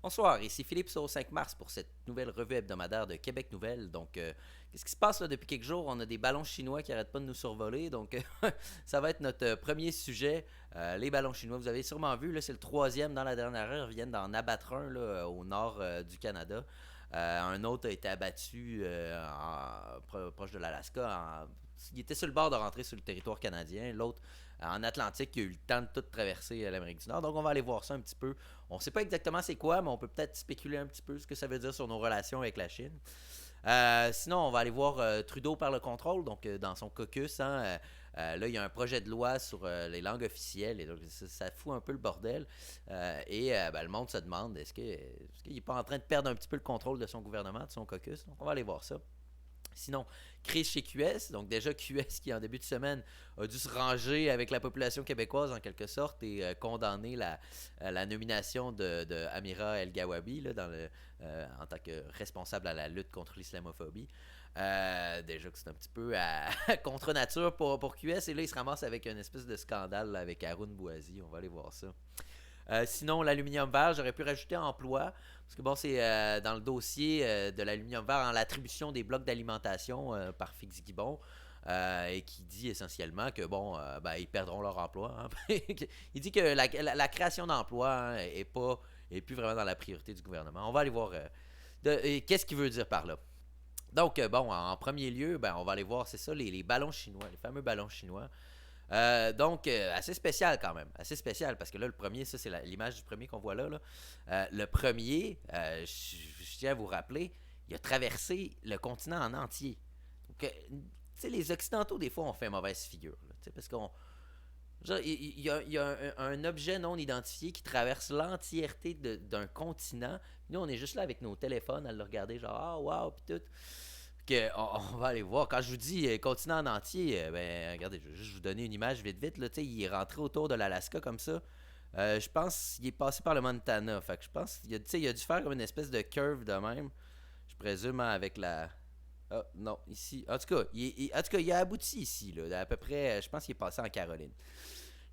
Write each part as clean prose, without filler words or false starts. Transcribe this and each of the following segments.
Bonsoir, ici Philippe sur 5 mars pour cette nouvelle revue hebdomadaire de Québec Nouvelles. Donc, qu'est-ce qui se passe là depuis quelques jours? On a des ballons chinois qui n'arrêtent pas de nous survoler. Donc, ça va être notre premier sujet, les ballons chinois. Vous avez sûrement vu, là, c'est le troisième dans la dernière heure. Ils viennent d'en abattre un là, au nord du Canada. Un autre a été abattu proche de l'Alaska. Il était sur le bord de rentrer sur le territoire canadien. L'autre en Atlantique qui a eu le temps de tout traverser l'Amérique du Nord. Donc on va aller voir ça un petit peu. On ne sait pas exactement c'est quoi, mais on peut peut-être spéculer un petit peu ce que ça veut dire sur nos relations avec la Chine. Sinon, on va aller voir Trudeau par le contrôle, donc dans son caucus. Là, il y a un projet de loi sur les langues officielles, et donc ça fout un peu le bordel. Le monde se demande, est-ce qu'il n'est pas en train de perdre un petit peu le contrôle de son gouvernement, de son caucus? Donc on va aller voir ça. Sinon, crise chez QS. Donc déjà QS qui en début de semaine a dû se ranger avec la population québécoise en quelque sorte et condamner la nomination de Amira El Gawabi là, en tant que responsable à la lutte contre l'islamophobie. Déjà que c'est un petit peu à contre nature pour QS et là il se ramasse avec une espèce de scandale là, avec Haroun Bouazi. On va aller voir ça. Sinon, l'aluminium vert, j'aurais pu rajouter emploi. Parce que bon, c'est dans le dossier de l'aluminium vert en l'attribution des blocs d'alimentation par Fitzgibbon. Et qui dit essentiellement que bon, ils perdront leur emploi. Hein. Il dit que la création d'emplois hein, est plus vraiment dans la priorité du gouvernement. On va aller voir qu'est-ce qu'il veut dire par là. Donc, en premier lieu, on va aller voir, c'est ça, les ballons chinois, les fameux ballons chinois. Assez spécial quand même. Assez spécial parce que là, le premier, ça, c'est l'image du premier qu'on voit là. Le premier, je tiens à vous rappeler, il a traversé le continent en entier. Donc, tu sais, les Occidentaux, des fois, on fait mauvaise figure. Là, parce qu'on. Genre, il y a un objet non identifié qui traverse l'entièreté d'un continent. Nous, on est juste là avec nos téléphones à le regarder, genre, ah, wow, pis tout on va aller voir. Quand je vous dis continent en entier, regardez, je vais juste vous donner une image vite vite. Là, il est rentré autour de l'Alaska comme ça. Je pense qu'il est passé par le Montana. Fait que je pense qu'il a dû faire comme une espèce de curve de même. Je présume hein, avec la. Ah, non, ici. En tout cas, il a abouti ici. Là, à peu près, je pense qu'il est passé en Caroline.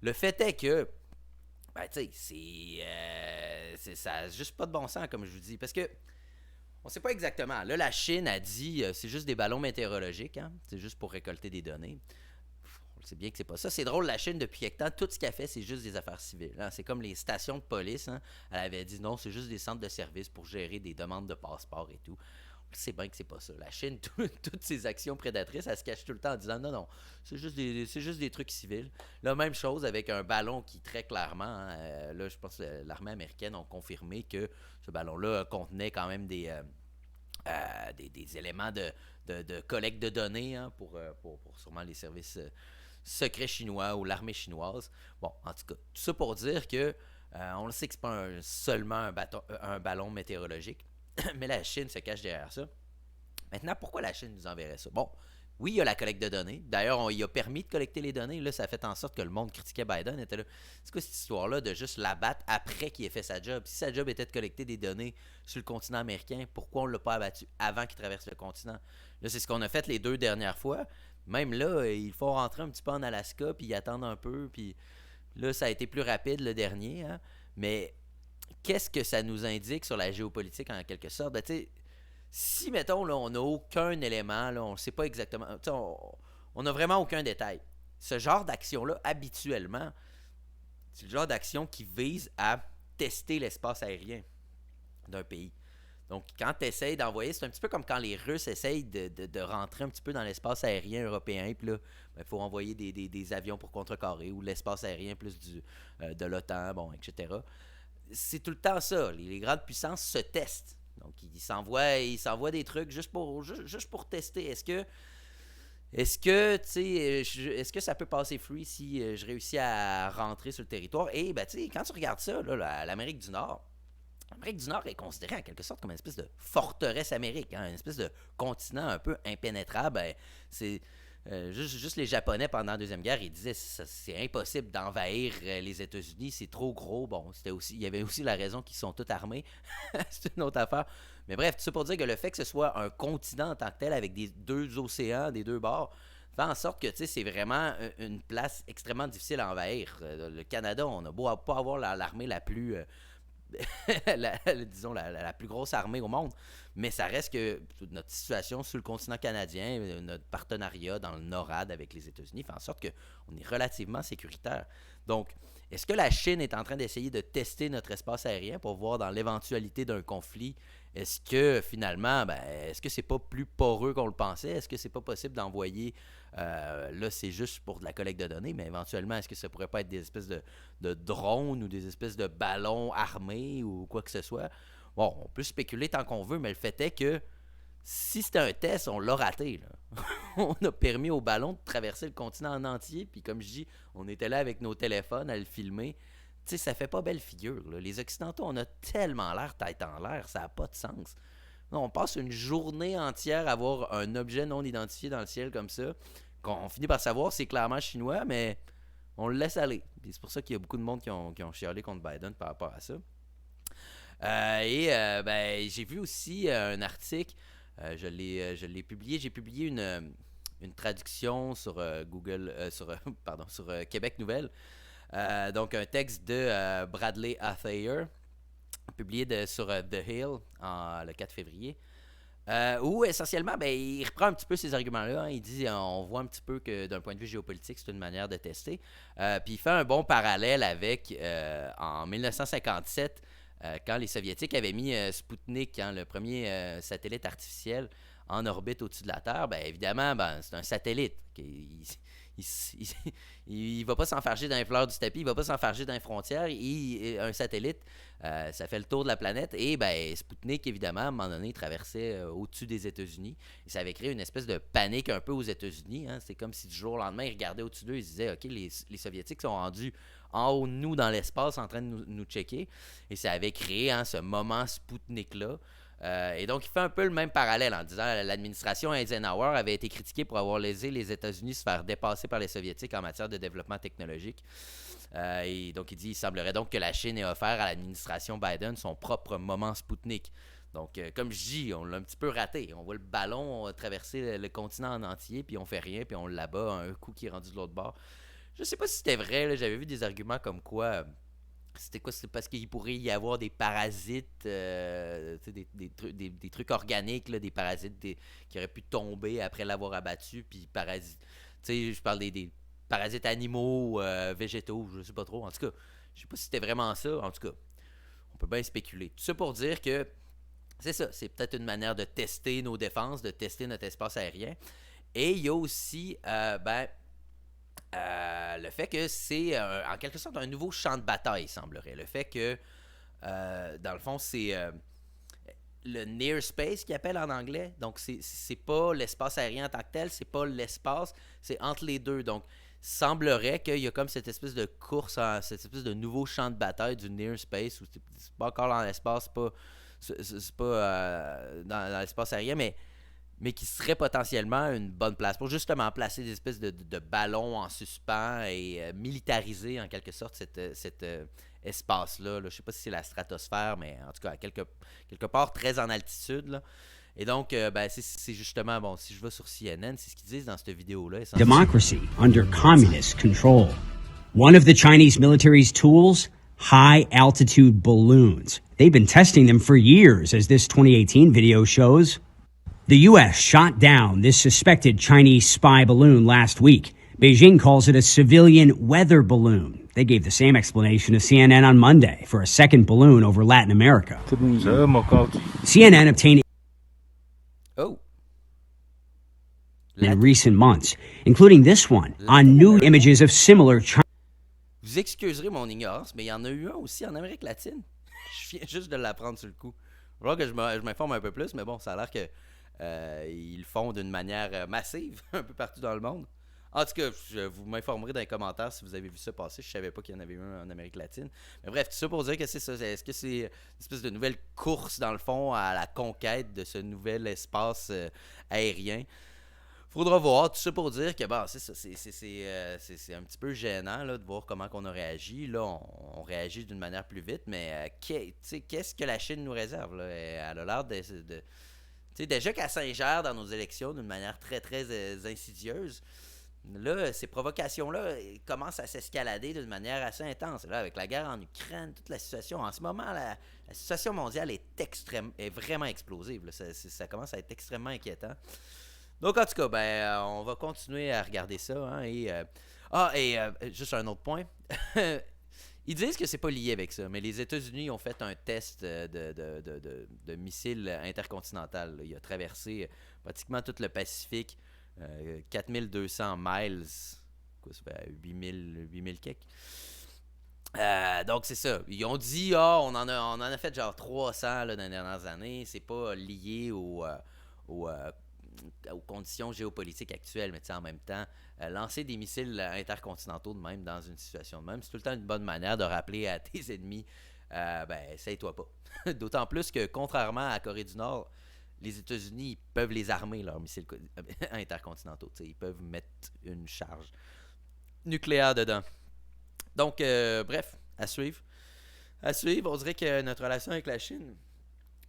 Le fait est que. Tu sais, ça n'a juste pas de bon sens, comme je vous dis. Parce que on sait pas exactement. Là, la Chine a dit c'est juste des ballons météorologiques, hein? C'est juste pour récolter des données. On sait bien que c'est pas ça. C'est drôle, la Chine, depuis quelque temps, tout ce qu'elle fait, c'est juste des affaires civiles. Hein? C'est comme les stations de police. Hein? Elle avait dit non, c'est juste des centres de services pour gérer des demandes de passeport et tout. On sait bien que c'est pas ça. La Chine, toutes ses actions prédatrices, elle se cache tout le temps en disant non, non, c'est juste des trucs civils. La même chose avec un ballon qui, très clairement, hein, là, je pense que l'armée américaine a confirmé que ce ballon-là contenait quand même des éléments de collecte de données hein, pour sûrement les services secrets chinois ou l'armée chinoise. Bon, en tout cas, tout ça pour dire que on le sait que c'est pas seulement un ballon météorologique, mais la Chine se cache derrière ça. Maintenant, pourquoi la Chine nous enverrait ça? Bon, oui, il y a la collecte de données. D'ailleurs, on y a permis de collecter les données. Là, ça a fait en sorte que le monde critiquait Biden. Était là. C'est quoi cette histoire-là de juste l'abattre après qu'il ait fait sa job? Si sa job était de collecter des données sur le continent américain, pourquoi on ne l'a pas abattu avant qu'il traverse le continent? Là, c'est ce qu'on a fait les deux dernières fois. Même là, il faut rentrer un petit peu en Alaska, puis attendre un peu. Puis là, ça a été plus rapide le dernier. Hein? Mais qu'est-ce que ça nous indique sur la géopolitique en quelque sorte? Tu sais, si, mettons, là, on n'a aucun élément, là, on ne sait pas exactement, on n'a vraiment aucun détail. Ce genre d'action-là, habituellement, c'est le genre d'action qui vise à tester l'espace aérien d'un pays. Donc, quand tu essayes d'envoyer, c'est un petit peu comme quand les Russes essayent de rentrer un petit peu dans l'espace aérien européen, puis là, il faut envoyer des avions pour contrecarrer, ou l'espace aérien plus de l'OTAN, bon, etc. C'est tout le temps ça. Les grandes puissances se testent. Donc, ils s'envoient des trucs juste pour tester. Est-ce que ça peut passer free si je réussis à rentrer sur le territoire? Et, quand tu regardes ça, là, l'Amérique du Nord est considérée en quelque sorte comme une espèce de forteresse américaine, hein, une espèce de continent un peu impénétrable. C'est juste les Japonais pendant la Deuxième Guerre, ils disaient c'est impossible d'envahir les États-Unis, c'est trop gros. Bon, il y avait aussi la raison qu'ils sont tous armés, c'est une autre affaire. Mais bref, tout ça pour dire que le fait que ce soit un continent en tant que tel avec des deux océans, des deux bords, fait en sorte que c'est vraiment une place extrêmement difficile à envahir. Le Canada, on a beau pas avoir l'armée disons, la plus grosse armée au monde. Mais ça reste que notre situation sur le continent canadien, notre partenariat dans le NORAD avec les États-Unis fait en sorte qu'on est relativement sécuritaire. Donc, est-ce que la Chine est en train d'essayer de tester notre espace aérien pour voir dans l'éventualité d'un conflit, est-ce que finalement, est-ce que c'est pas plus poreux qu'on le pensait? Est-ce que c'est pas possible d'envoyer, là c'est juste pour de la collecte de données, mais éventuellement, est-ce que ça pourrait pas être des espèces de drones ou des espèces de ballons armés ou quoi que ce soit? Bon, on peut spéculer tant qu'on veut, mais le fait est que si c'était un test, on l'a raté. Là. On a permis au ballon de traverser le continent en entier, puis comme je dis, on était là avec nos téléphones à le filmer. Tu sais, ça fait pas belle figure. Là. Les Occidentaux, on a tellement l'air tête en l'air, ça n'a pas de sens. Non, on passe une journée entière à voir un objet non identifié dans le ciel comme ça, qu'on finit par savoir c'est clairement chinois, mais on le laisse aller. Puis c'est pour ça qu'il y a beaucoup de monde qui ont chialé contre Biden par rapport à ça. J'ai vu aussi un article, je l'ai publié. J'ai publié une traduction sur sur Québec Nouvelle. Donc un texte de Bradley Athayer, publié sur The Hill le 4 février. Où essentiellement, il reprend un petit peu ces arguments-là. Hein. Il dit on voit un petit peu que d'un point de vue géopolitique, c'est une manière de tester. Puis il fait un bon parallèle avec en 1957, quand les Soviétiques avaient mis Sputnik, le premier satellite artificiel, en orbite au-dessus de la Terre. Évidemment, c'est un satellite. Il va pas s'enfarger dans les fleurs du tapis, il va pas s'enfarger dans les frontières. Un satellite, ça fait le tour de la planète. Et Sputnik, évidemment, à un moment donné, traversait au-dessus des États-Unis. Et ça avait créé une espèce de panique un peu aux États-Unis. Hein. C'est comme si du jour au lendemain, ils regardaient au-dessus d'eux, ils se disaient, OK, les Soviétiques sont rendus en haut de nous dans l'espace en train de nous checker. Et ça avait créé ce moment Sputnik-là. Et donc, il fait un peu le même parallèle en disant que l'administration Eisenhower avait été critiquée pour avoir laissé les États-Unis se faire dépasser par les Soviétiques en matière de développement technologique. Et donc, il semblerait donc que la Chine ait offert à l'administration Biden son propre moment Sputnik. Donc, comme je dis, on l'a un petit peu raté. On voit le ballon traverser le continent en entier, puis on fait rien, puis on l'abat à un coup qui est rendu de l'autre bord. Je sais pas si c'était vrai, là, j'avais vu des arguments comme quoi c'était quoi? C'est parce qu'il pourrait y avoir des parasites, des trucs organiques, là, des parasites qui auraient pu tomber après l'avoir abattu, puis parasites. Je parle des parasites animaux, végétaux, je sais pas trop. En tout cas, je sais pas si c'était vraiment ça. En tout cas, on peut bien spéculer. Tout ça pour dire que c'est ça, c'est peut-être une manière de tester nos défenses, de tester notre espace aérien. Et il y a aussi, le fait que c'est en quelque sorte un nouveau champ de bataille, semblerait. Le fait que, dans le fond, c'est le near space qu'ils appellent en anglais. Donc, c'est pas l'espace aérien en tant que tel, c'est pas l'espace, c'est entre les deux. Donc, semblerait qu'il y a comme cette espèce de course, cette espèce de nouveau champ de bataille du near space, où c'est pas encore dans l'espace, c'est pas dans l'espace aérien, mais qui serait potentiellement une bonne place pour justement placer des espèces de ballons en suspens et militariser en quelque sorte cet espace-là. Là. Je ne sais pas si c'est la stratosphère, mais en tout cas, quelque part très en altitude. Là. Et donc, c'est justement, bon, si je vais sur CNN, c'est ce qu'ils disent dans cette vidéo-là. Democracy under communist control. One of the Chinese military's tools, high-altitude balloons. They've been testing them for years, as this 2018 video shows. The U.S. shot down this suspected Chinese spy balloon last week. Beijing calls it a civilian weather balloon. They gave the same explanation to CNN on Monday for a second balloon over Latin America. CNN obtained in recent months, including this one, on new images of similar China. Vous excuserez mon ignorance, mais il y en a eu un aussi en Amérique latine. Je viens juste de l'apprendre sur le coup. Il va falloir que je m'informe un peu plus, mais bon, ça a l'air que ils le font d'une manière massive un peu partout dans le monde. En tout cas, vous m'informerez dans les commentaires si vous avez vu ça passer. Je savais pas qu'il y en avait eu un en Amérique latine. Mais bref, tout ça pour dire que c'est ça. Est-ce que c'est une espèce de nouvelle course, dans le fond, à la conquête de ce nouvel espace aérien? Faudra voir. Tout ça pour dire que c'est ça. C'est un petit peu gênant là, de voir comment on a réagi. Là, on réagit d'une manière plus vite, mais qu'est-ce que la Chine nous réserve? Là? Elle a l'air déjà qu'elle s'ingère dans nos élections d'une manière très, très insidieuse. là, ces provocations-là commencent à s'escalader d'une manière assez intense. Là, avec la guerre en Ukraine, toute la situation, en ce moment, la situation mondiale est vraiment explosive. Là. Ça commence à être extrêmement inquiétant. Donc, en tout cas, on va continuer à regarder ça. Hein, juste un autre point. Ils disent que c'est pas lié avec ça, mais les États-Unis ont fait un test de missile intercontinental. Là. Il a traversé pratiquement tout le Pacifique, 4200 miles, quoi, ça fait 8000 quelques. Donc c'est ça. Ils ont dit, on en a fait genre 300 là, dans les dernières années. C'est pas lié au, aux conditions géopolitiques actuelles, mais en même temps, lancer des missiles intercontinentaux de même dans une situation de même, c'est tout le temps une bonne manière de rappeler à tes ennemis, essaye-toi pas. D'autant plus que, contrairement à la Corée du Nord, les États-Unis peuvent les armer, leurs missiles intercontinentaux. T'sais, ils peuvent mettre une charge nucléaire dedans. Donc, bref, à suivre. À suivre, on dirait que notre relation avec la Chine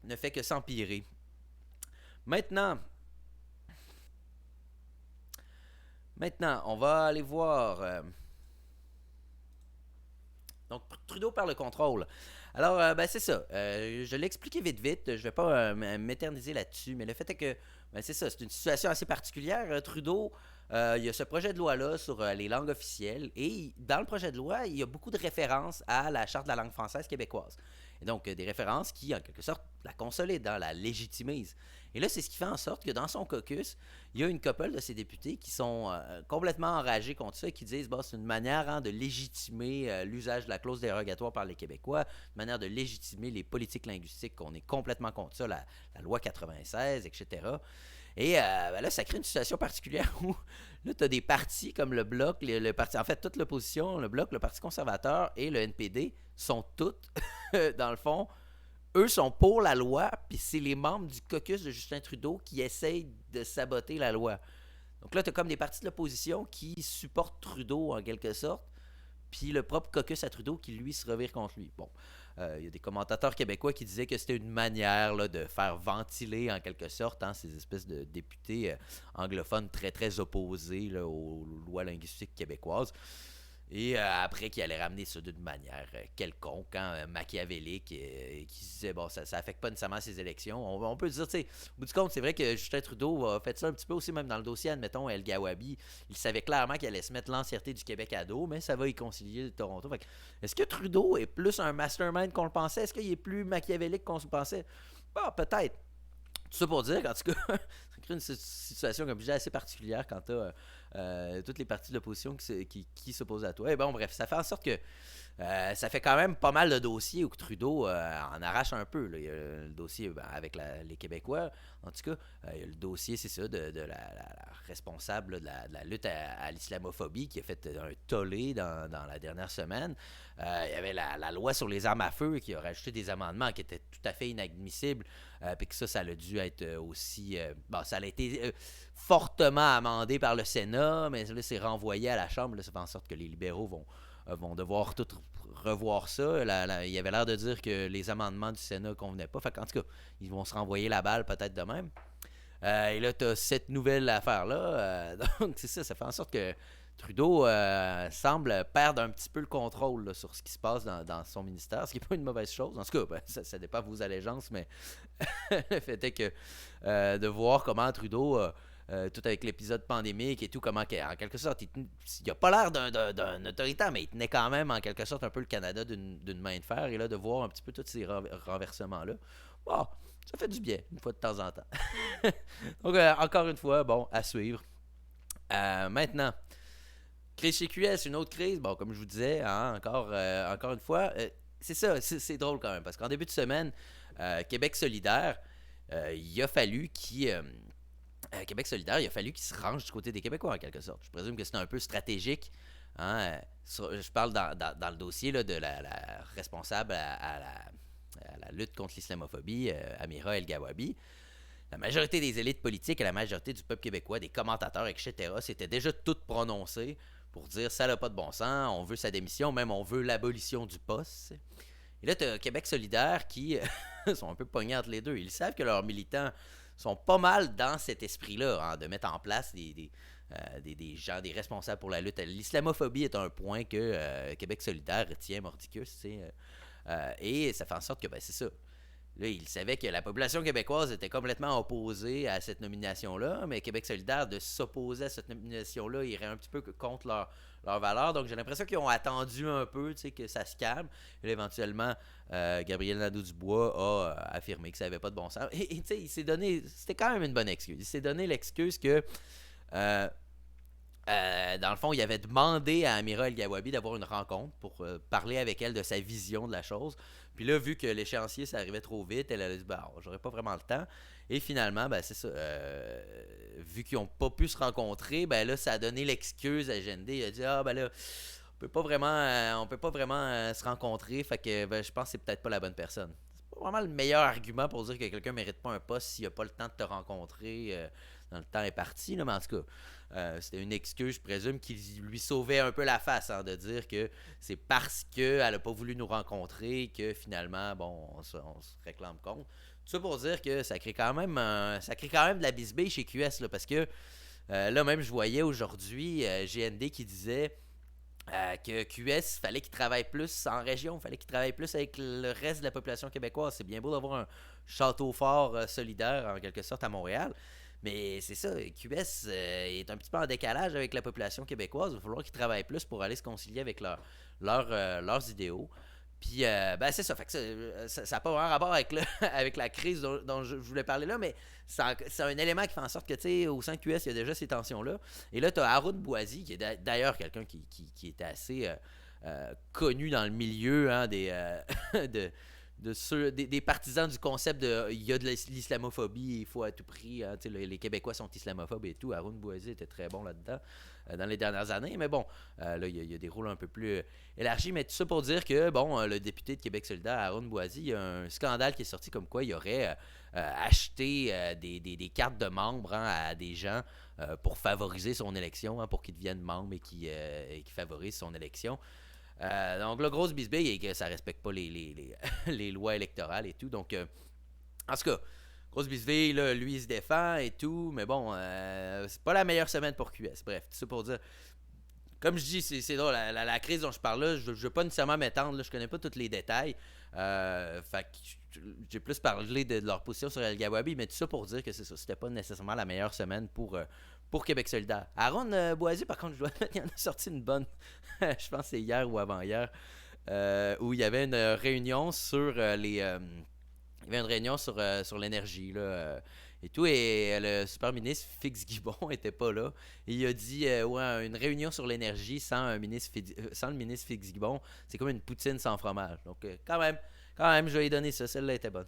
ne fait que s'empirer. Maintenant, on va aller voir. Donc, Trudeau perd le contrôle. Alors, c'est ça. Je l'ai expliqué vite. Je ne vais pas m'éterniser là-dessus, mais le fait est que, c'est ça. C'est une situation assez particulière. Trudeau, il y a ce projet de loi-là sur les langues officielles. Et dans le projet de loi, il y a beaucoup de références à la Charte de la langue française québécoise. Et donc, des références qui, en quelque sorte, la consolident, la légitimisent. Et là, c'est ce qui fait en sorte que dans son caucus, il y a une couple de ces députés qui sont complètement enragés contre ça et qui disent c'est une manière de légitimer l'usage de la clause dérogatoire par les Québécois, une manière de légitimer les politiques linguistiques, qu'on est complètement contre ça, la loi 96, etc. Et là, ça crée une situation particulière où là, tu as des partis comme le Bloc, le parti, en fait, toute l'opposition, le Bloc, le Parti conservateur et le NPD sont toutes, dans le fond, eux sont pour la loi, puis c'est les membres du caucus de Justin Trudeau qui essayent de saboter la loi. Donc là, tu as comme des partis de l'opposition qui supportent Trudeau en quelque sorte, puis le propre caucus à Trudeau qui, lui, se revire contre lui. Bon, il y a des commentateurs québécois qui disaient que c'était une manière là, de faire ventiler en quelque sorte ces espèces de députés anglophones très, très opposés là, aux lois linguistiques québécoises. Et après, qu'il allait ramener ça d'une manière quelconque, machiavélique, qui disait, ça affecte pas nécessairement ses élections. On peut dire, tu sais, au bout du compte, c'est vrai que Justin Trudeau a fait ça un petit peu aussi, même dans le dossier, admettons, El Gawabi. Il savait clairement qu'il allait se mettre l'entièreté du Québec à dos, mais ça va y concilier Toronto. Fait que, est-ce que Trudeau est plus un mastermind qu'on le pensait? Est-ce qu'il est plus machiavélique qu'on se pensait? Peut-être. Tout ça pour dire qu'en tout cas, ça crée une situation, comme je disais, assez particulière quand tu as toutes les parties de l'opposition qui s'opposent à toi. Et bon, bref, ça fait en sorte que ça fait quand même pas mal de dossiers où Trudeau en arrache un peu. Là. Il y a le dossier avec les Québécois, en tout cas. Il y a le dossier, c'est ça, de la responsable là, de la lutte à l'islamophobie qui a fait un tollé dans la dernière semaine. Il y avait la loi sur les armes à feu qui a rajouté des amendements qui étaient tout à fait inadmissibles. Puis que ça a dû être aussi... ça a été fortement amendé par le Sénat, mais là, c'est renvoyé à la Chambre. Là, ça fait en sorte que les libéraux vont devoir tout revoir ça. Il y avait l'air de dire que les amendements du Sénat ne convenaient pas. Fait en tout cas, ils vont se renvoyer la balle peut-être de même. Et là, tu as cette nouvelle affaire-là. Donc, c'est ça. Ça fait en sorte que Trudeau semble perdre un petit peu le contrôle là, sur ce qui se passe dans son ministère, ce qui n'est pas une mauvaise chose. En tout cas, ça dépend de vos allégeances, mais le fait est que de voir comment Trudeau, tout avec l'épisode pandémique et tout, comment en quelque sorte, il n'a pas l'air d'un autoritaire, mais il tenait quand même en quelque sorte un peu le Canada d'une main de fer. Et là, de voir un petit peu tous ces renversements-là, ça fait du bien, une fois de temps en temps. Donc, encore une fois, à suivre. Maintenant, crise chez QS, une autre crise. Bon, comme je vous disais, encore une fois, c'est ça, c'est drôle quand même, parce qu'en début de semaine, Québec solidaire, il a fallu Québec solidaire, il a fallu qu'il se range du côté des Québécois, en quelque sorte. Je présume que c'est un peu stratégique. Je parle dans le dossier là, de la responsable à la lutte contre l'islamophobie, Amira El Gawabi. La majorité des élites politiques et la majorité du peuple québécois, des commentateurs, etc., s'étaient déjà toutes prononcées pour dire ça n'a pas de bon sens, on veut sa démission, même on veut l'abolition du poste. Et là, tu as Québec solidaire qui sont un peu pognés entre les deux. Ils savent que leurs militants sont pas mal dans cet esprit-là, de mettre en place des gens, des responsables pour la lutte. L'islamophobie est un point que Québec solidaire tient mordicus, tu sais. Et ça fait en sorte que, ben, c'est ça. Là, il savait que la population québécoise était complètement opposée à cette nomination-là, mais Québec solidaire, de s'opposer à cette nomination-là, irait un petit peu contre leur valeur. Donc, j'ai l'impression qu'ils ont attendu un peu, tu sais, que ça se calme. Et là, éventuellement, Gabriel Nadeau-Dubois a affirmé que ça n'avait pas de bon sens. Et tu sais, il s'est donné... C'était quand même une bonne excuse. Il s'est donné l'excuse que... dans le fond, il avait demandé à Amira El-Gawabi d'avoir une rencontre pour parler avec elle de sa vision de la chose. Puis là, vu que l'échéancier, ça arrivait trop vite, elle a dit bah, j'aurais pas vraiment le temps. Et finalement, ben, c'est ça. Vu qu'ils n'ont pas pu se rencontrer, ben là, ça a donné l'excuse à GND. Il a dit ah, ben là, on peut pas vraiment se rencontrer. Fait que ben, je pense que c'est peut-être pas la bonne personne. C'est pas vraiment le meilleur argument pour dire que quelqu'un mérite pas un poste s'il a pas le temps de te rencontrer dans le temps est parti. Là, mais en tout cas. C'était une excuse, je présume, qui lui sauvait un peu la face, hein, de dire que c'est parce qu'elle n'a pas voulu nous rencontrer que finalement, bon, on se réclame contre. Tout ça pour dire que ça crée quand même de la bisbille chez QS, là, parce que là même, je voyais aujourd'hui GND qui disait que QS, fallait qu'il travaille plus en région, fallait qu'il travaille plus avec le reste de la population québécoise. C'est bien beau d'avoir un château fort solidaire, en quelque sorte, à Montréal. Mais c'est ça, QS est un petit peu en décalage avec la population québécoise. Il va falloir qu'ils travaillent plus pour aller se concilier avec leurs idéaux. Puis, ben c'est ça. Fait que ça n'a pas vraiment rapport avec, avec la crise dont je voulais parler là, mais c'est un élément qui fait en sorte que, tu sais, au sein de QS, il y a déjà ces tensions-là. Et là, tu as Haroun Boisy, qui est d'ailleurs quelqu'un qui était assez connu dans le milieu hein, des partisans du concept de il y a de l'islamophobie, il faut à tout prix, hein, les Québécois sont islamophobes et tout. Haroun Boisy était très bon là-dedans dans les dernières années, mais bon, là il y a des rôles un peu plus élargis, mais tout ça pour dire que bon, le député de Québec solidaire, Haroun Boisy, il y a un scandale qui est sorti comme quoi il aurait acheté des cartes de membres hein, à des gens pour favoriser son élection, hein, pour qu'ils deviennent membres et qui favorisent son élection. Donc, la grosse bisbille est que ça respecte pas les lois électorales et tout. Donc, en tout cas, grosse bisbille, là, lui, il se défend et tout. Mais bon, c'est pas la meilleure semaine pour QS. Bref, tout ça pour dire. Comme je dis, c'est drôle, la crise dont je parle là, je veux pas nécessairement m'étendre, là, je connais pas tous les détails. Fait que j'ai plus parlé de leur position sur El Gawabi, mais tout ça pour dire que c'est ça, c'était pas nécessairement la meilleure semaine pour Québec solidaire. Haroun Boisy, par contre, je dois admettre, il en a sorti une bonne, je pense que c'est hier ou avant-hier, où il y avait une réunion sur il y avait une réunion sur l'énergie, là, et tout, et le super ministre Fix-Guibon était pas là. Et il a dit, ouais, une réunion sur l'énergie sans le ministre Fix-Guibon, c'est comme une poutine sans fromage. Donc, quand même, je vais lui donner ça. Celle-là était bonne.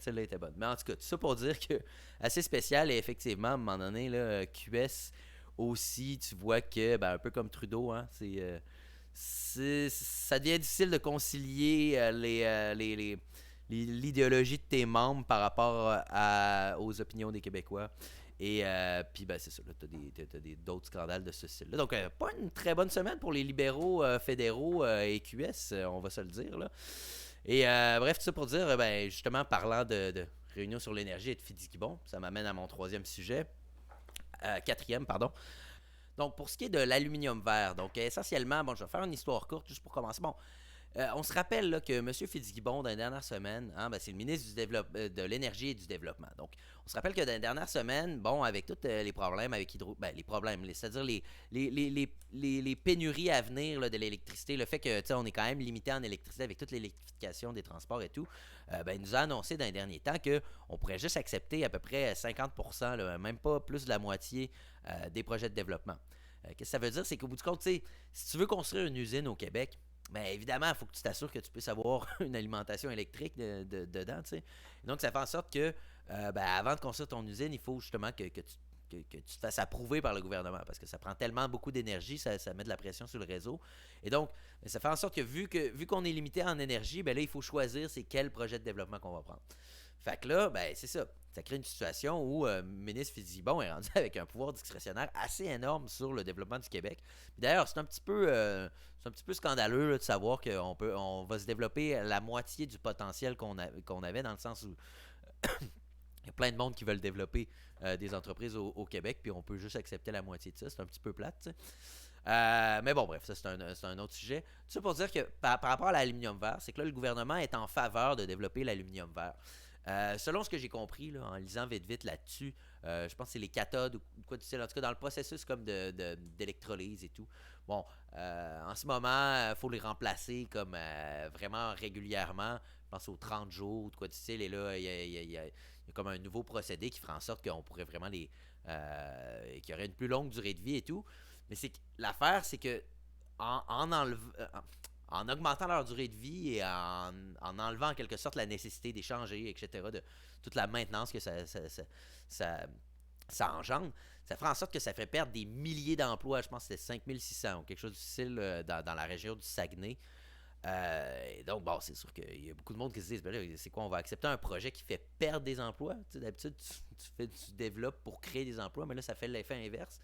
Mais en tout cas, tout ça pour dire que assez spécial, et effectivement, à un moment donné, là, QS aussi, tu vois que, ben, un peu comme Trudeau, hein, ça devient difficile de concilier l'idéologie de tes membres par rapport aux opinions des Québécois. Et puis, ben, c'est ça, t'as d'autres scandales de ce style-là. Donc, pas une très bonne semaine pour les libéraux fédéraux et QS, on va se le dire, là. Et bref, tout ça pour dire, ben, justement, parlant de réunion sur l'énergie et de Fitzgibbon, ça m'amène à mon quatrième, pardon. Donc, pour ce qui est de l'aluminium vert, donc essentiellement, bon, je vais faire une histoire courte juste pour commencer. Bon, on se rappelle là, que M. Fitzgibbon, dans les dernières semaines, hein, ben, c'est le ministre de l'Énergie et du Développement. Donc, on se rappelle que dans les dernières semaines, bon, avec tous les problèmes avec les problèmes, c'est-à-dire les pénuries à venir là, de l'électricité, le fait que, tu sais, on est quand même limité en électricité avec toute l'électrification des transports et tout, ben, il nous a annoncé dans les derniers temps qu'on pourrait juste accepter à peu près 50%, là, même pas plus de la moitié des projets de développement. Qu'est-ce que ça veut dire? C'est qu'au bout du compte, tu sais, si tu veux construire une usine au Québec, mais évidemment, il faut que tu t'assures que tu puisses avoir une alimentation électrique dedans, tu sais. Donc, ça fait en sorte que, ben, avant de construire ton usine, il faut justement que tu te fasses approuver par le gouvernement, parce que ça prend tellement beaucoup d'énergie, ça met de la pression sur le réseau. Et donc, ça fait en sorte que vu qu'on est limité en énergie, ben là, il faut choisir c'est quel projet de développement qu'on va prendre. Fait que là, ben, c'est ça. Ça crée une situation où le ministre Fitzgibbon est rendu avec un pouvoir discrétionnaire assez énorme sur le développement du Québec. Puis d'ailleurs, c'est un petit peu scandaleux là, de savoir qu'on va se développer la moitié du potentiel qu'on avait, dans le sens où Il y a plein de monde qui veulent développer des entreprises au Québec, puis on peut juste accepter la moitié de ça. C'est un petit peu plate, tu sais. Mais bon, bref, ça c'est un autre sujet. Tout ça pour dire que par rapport à l'aluminium vert, c'est que là, le gouvernement est en faveur de développer l'aluminium vert. Selon ce que j'ai compris là, en lisant vite là-dessus, je pense que c'est les cathodes ou quoi du style, en tout cas dans le processus comme d'électrolyse et tout. Bon, en ce moment, il faut les remplacer comme vraiment régulièrement. Je pense aux 30 jours ou de quoi du style. Et là, il y a comme un nouveau procédé qui ferait en sorte qu'on pourrait vraiment qu'il y aurait une plus longue durée de vie et tout. Mais c'est que l'affaire, c'est que en augmentant leur durée de vie et en enlevant en quelque sorte la nécessité d'échanger, etc., de toute la maintenance que ça, ça engendre, ça ferait en sorte que ça ferait perdre des milliers d'emplois. Je pense que c'était 5600 ou quelque chose du style dans la région du Saguenay. Et donc, bon, c'est sûr qu'il y a beaucoup de monde qui se disent, ben là, c'est quoi, on va accepter un projet qui fait perdre des emplois? Tu sais, d'habitude, tu développes pour créer des emplois, mais là, ça fait l'effet inverse.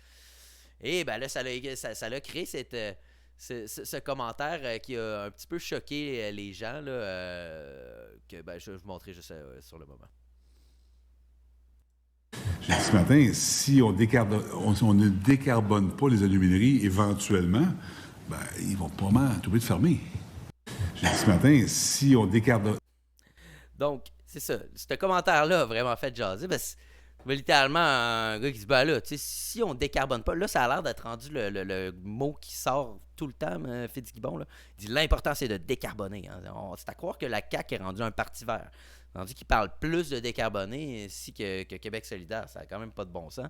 Et ben là, ça a créé ce commentaire qui a un petit peu choqué les gens, là, que ben, je vais vous montrer juste sur le moment. J'ai dit ce matin, si on ne décarbone pas les alumineries, éventuellement, ben, ils vont pas mal être obligés de fermer. J'ai dit ce matin, si on décarbone... Donc, c'est ça. Ce commentaire-là a vraiment fait jaser. Parce que littéralement, un gars qui se dit, ben là, tu sais, si on décarbone pas, là, ça a l'air d'être rendu le mot qui sort tout le temps, Fitzgibbon, là. Il dit, l'important, c'est de décarboner. Hein. C'est à croire que la CAQ est rendue un parti vert. Rendu qu'il parle plus de décarboner ici que Québec solidaire. Ça n'a quand même pas de bon sens.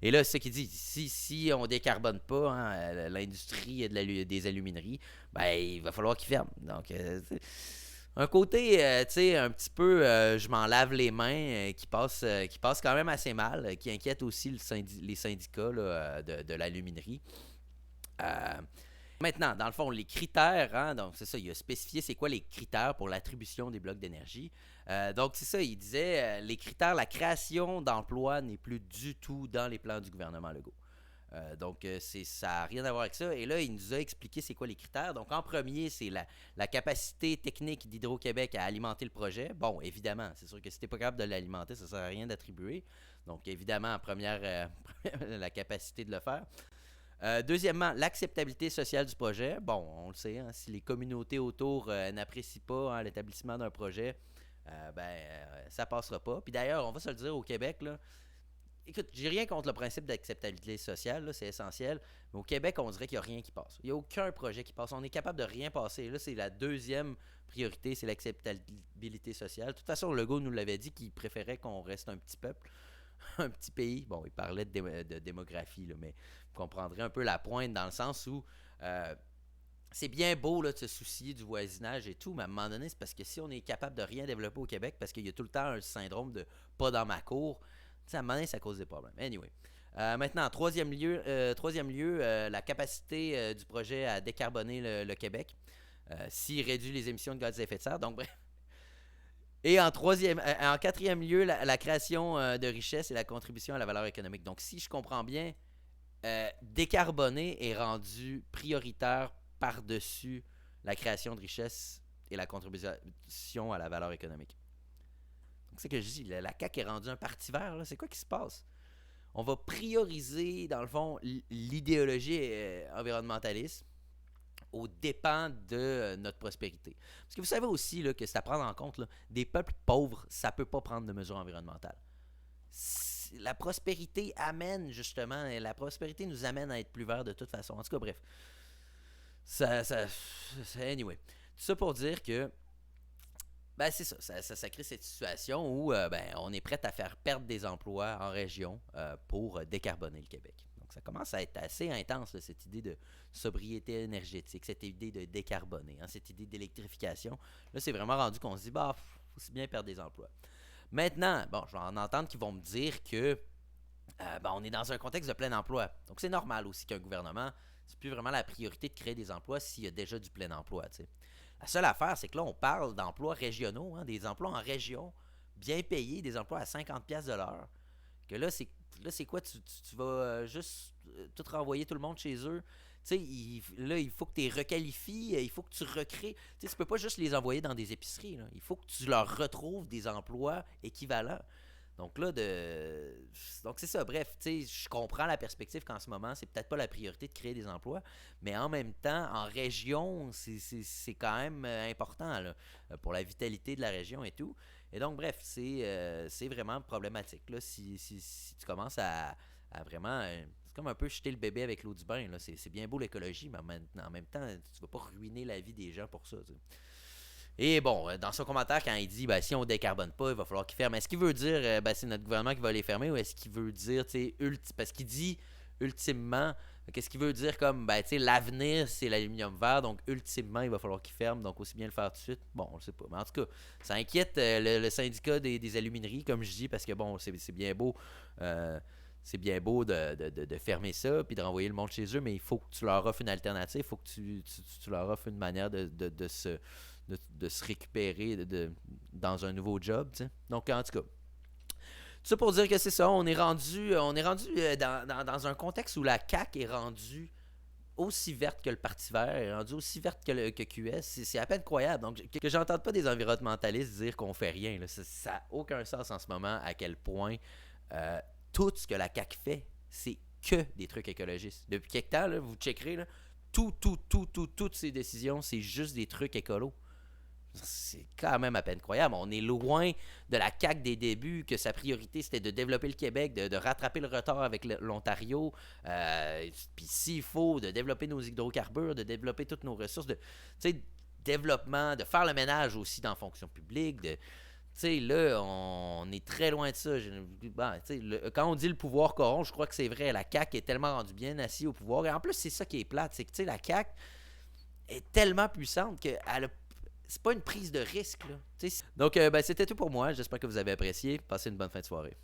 Et là, c'est ce qu'il dit. Si on décarbone pas l'industrie des alumineries, ben, il va falloir qu'ils ferment. Donc, un côté, tu sais, un petit peu, je m'en lave les mains, qui passe quand même assez mal, qui inquiète aussi les syndicats là, de l'aluminerie. Maintenant, dans le fond, les critères, hein, donc c'est ça, il a spécifié c'est quoi les critères pour l'attribution des blocs d'énergie. Donc c'est ça, il disait, les critères, la création d'emplois n'est plus du tout dans les plans du gouvernement Legault. Donc ça n'a rien à voir avec ça. Et là, il nous a expliqué c'est quoi les critères. Donc en premier, c'est la capacité technique d'Hydro-Québec à alimenter le projet. Bon, évidemment, c'est sûr que si tu n'es pas capable de l'alimenter, ça ne sert à rien d'attribuer. Donc évidemment, en première, la capacité de le faire. Deuxièmement, l'acceptabilité sociale du projet. Bon, on le sait, hein, si les communautés autour n'apprécient pas l'établissement d'un projet, ça passera pas. Puis d'ailleurs, on va se le dire au Québec, là, écoute, j'ai rien contre le principe d'acceptabilité sociale, là, c'est essentiel, mais au Québec, on dirait qu'il n'y a rien qui passe. Il n'y a aucun projet qui passe. On est capable de rien passer. Là, c'est la deuxième priorité, c'est l'acceptabilité sociale. De toute façon, Legault nous l'avait dit qu'il préférait qu'on reste un petit peuple, un petit pays. Bon, il parlait de démographie, là, mais vous comprendrez un peu la pointe dans le sens où c'est bien beau là, de se soucier du voisinage et tout, mais à un moment donné, c'est parce que si on est capable de rien développer au Québec, parce qu'il y a tout le temps un syndrome de pas dans ma cour, à un moment donné, ça cause des problèmes. Anyway. Maintenant, troisième lieu, la capacité du projet à décarboner le Québec, s'il réduit les émissions de gaz à effet de serre. Donc, bref. Et en quatrième lieu, la création de richesse et la contribution à la valeur économique. Donc, si je comprends bien, décarboner est rendu prioritaire par-dessus la création de richesse et la contribution à la valeur économique. Donc, c'est que je dis, la CAQ est rendue un parti vert. Là. C'est quoi qui se passe? On va prioriser, dans le fond, l'idéologie environnementaliste aux dépens de notre prospérité. Parce que vous savez aussi là, que c'est à prendre en compte, là, des peuples pauvres, ça ne peut pas prendre de mesures environnementales. La prospérité amène justement, la prospérité nous amène à être plus verts de toute façon. En tout cas, bref. Anyway. Tout ça pour dire que ben c'est ça crée cette situation où on est prêt à faire perdre des emplois en région pour décarboner le Québec. Donc ça commence à être assez intense, là, cette idée de sobriété énergétique, cette idée de décarboner, hein, cette idée d'électrification. Là, c'est vraiment rendu qu'on se dit, faut aussi bien perdre des emplois. Maintenant, bon, je vais en entendre qui vont me dire que on est dans un contexte de plein emploi. Donc c'est normal aussi qu'un gouvernement, c'est plus vraiment la priorité de créer des emplois s'il y a déjà du plein emploi, tu sais. La seule affaire, c'est que là, on parle d'emplois régionaux, hein, des emplois en région, bien payés, des emplois à 50$ de l'heure. Que là, c'est quoi? Tu vas juste tout renvoyer tout le monde chez eux. Tu sais, il faut que tu les requalifies, il faut que tu recrées. Tu sais, tu peux pas juste les envoyer dans des épiceries. Là. Il faut que tu leur retrouves des emplois équivalents. Donc là, donc c'est ça. Bref, je comprends la perspective qu'en ce moment, c'est peut-être pas la priorité de créer des emplois, mais en même temps, en région, c'est quand même important là, pour la vitalité de la région et tout. Et donc, bref, c'est vraiment problématique. Là, si tu commences à vraiment. C'est comme un peu jeter le bébé avec l'eau du bain. Là. C'est bien beau l'écologie, mais en même temps, tu vas pas ruiner la vie des gens pour ça. T'sais. Et bon, dans son commentaire, quand il dit si on décarbone pas, il va falloir qu'ils ferment, est-ce qu'il veut dire c'est notre gouvernement qui va les fermer ou est-ce qu'il veut dire, parce qu'il dit ultimement, qu'est-ce qu'il veut dire comme l'avenir c'est l'aluminium vert, donc ultimement il va falloir qu'ils ferment, donc aussi bien le faire tout de suite. Bon, on le sait pas. Mais en tout cas, ça inquiète le syndicat des alumineries, comme je dis, parce que bon, c'est bien beau. C'est bien beau de fermer ça puis de renvoyer le monde chez eux, mais il faut que tu leur offres une alternative, il faut que tu leur offres une manière de se récupérer dans un nouveau job. T'sais. Donc, en tout cas, tout ça pour dire que c'est ça, on est rendu dans un contexte où la CAQ est rendue aussi verte que le Parti vert, est rendue aussi verte que QS. C'est à peine croyable. Donc, que j'entende pas des environnementalistes dire qu'on fait rien. Là. Ça n'a aucun sens en ce moment à quel point tout ce que la CAQ fait, c'est que des trucs écologistes. Depuis quelque temps, là, vous checkerez, là, toutes ces décisions, c'est juste des trucs écolos. C'est quand même à peine croyable. On est loin de la CAQ des débuts, que sa priorité c'était de développer le Québec, de rattraper le retard avec l'Ontario, puis s'il faut, de développer nos hydrocarbures, de développer toutes nos ressources, développement, de faire le ménage aussi dans la fonction publique, là, on est très loin de ça. Quand on dit le pouvoir corrompt, je crois que c'est vrai. La CAQ est tellement rendue bien assise au pouvoir. Et en plus, c'est ça qui est plate. C'est que la CAQ est tellement puissante que c'est pas une prise de risque. Là. Donc, c'était tout pour moi. J'espère que vous avez apprécié. Passez une bonne fin de soirée.